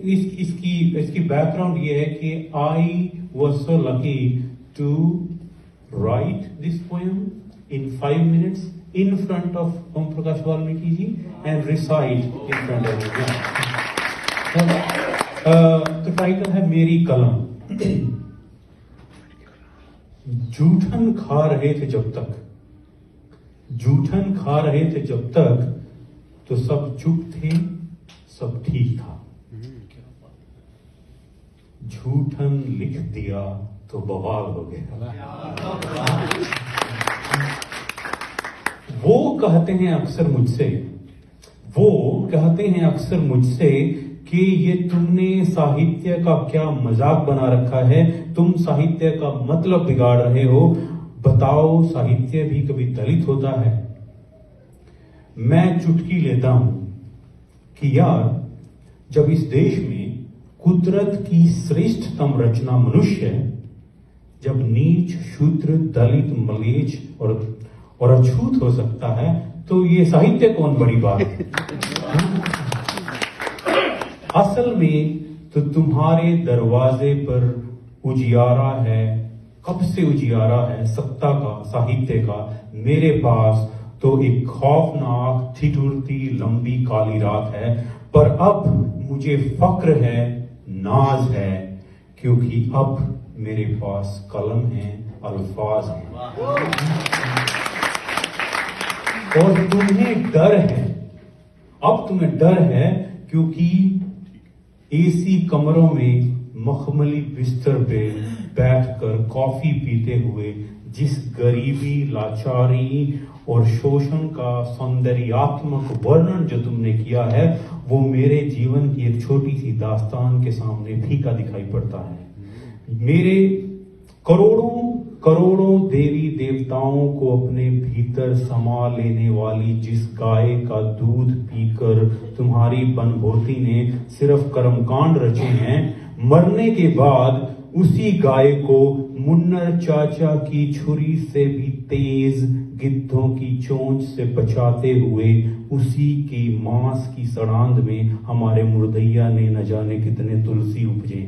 इसकी बैकग्राउंड ये है कि I was so lucky to write this poem in 5 minutes in front of Om Prakash Valmiki ji and recite in front of him. तो title है मेरी कलम। जूठन खा रहे थे जब तक, जूठन खा रहे थे जब तक, तो सब चुप थे, सब ठीक था। झूठन लिख दिया तो बवाल हो गया। वो कहते हैं अक्सर मुझसे कि ये तुमने साहित्य का क्या मजाक बना रखा है, तुम साहित्य का मतलब बिगाड़ रहे हो। बताओ, साहित्य भी कभी दलित होता है? मैं चुटकी लेता हूं कि यार, जब इस देश में कुदरत की श्रेष्ठतम रचना मनुष्य, जब नीच, शूद्र, दलित, मलेच्छ और अछूत हो सकता है, तो ये साहित्य कौन बड़ी बात है? असल में तो तुम्हारे दरवाजे पर उजियारा है, कब से उजियारा है सत्ता का, साहित्य का। मेरे पास तो एक खौफनाक ठिठुरती लंबी काली रात है, पर अब मुझे फक्र है, नाज है, क्योंकि अब मेरे पास कलम है, अल्फाज हैं। और तुम्हें डर है, अब तुम्हें डर है, क्योंकि एसी कमरों में मखमली बिस्तर पे बैठकर कॉफी पीते हुए जिस गरीबी, लाचारी और शोषण का सौंदर्यात्मक वर्णन जो तुमने किया है, वो मेरे जीवन की एक छोटी सी दास्तान के सामने फीका दिखाई पड़ता है। मेरे करोड़ों देवी देवताओं को अपने भीतर समा लेने वाली जिस गाय का दूध पीकर तुम्हारी बनभोती ने सिर्फ कर्मकांड रचे हैं, मरने के बाद उसी गाय को मुन्नर चाचा की छुरी से भी तेज, गिद्धों की चोंच से बचाते हुए उसी की मांस की सड़ांध में हमारे मुर्दैया ने न जाने कितने तुलसी उपजे।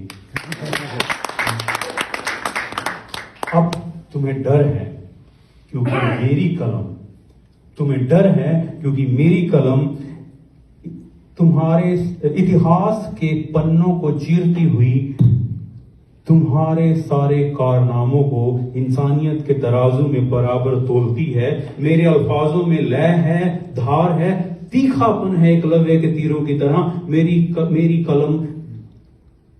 अब तुम्हें डर है क्योंकि मेरी कलम, तुम्हें डर है क्योंकि मेरी कलम तुम्हारे इतिहास के पन्नों को चीरती हुई तुम्हारे सारे कारनामों को इंसानियत के तराजू में बराबर तोलती है। मेरे अल्फाजों में लय है, धार है, तीखापन है एकलव्य के तीरों की तरह। मेरी कलम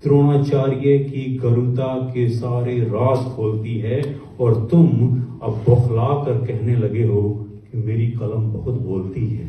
द्रोणाचार्य की गरुड़ता के सारे राज खोलती है, और तुम अब बौखला कर कहने लगे हो कि मेरी कलम बहुत बोलती है।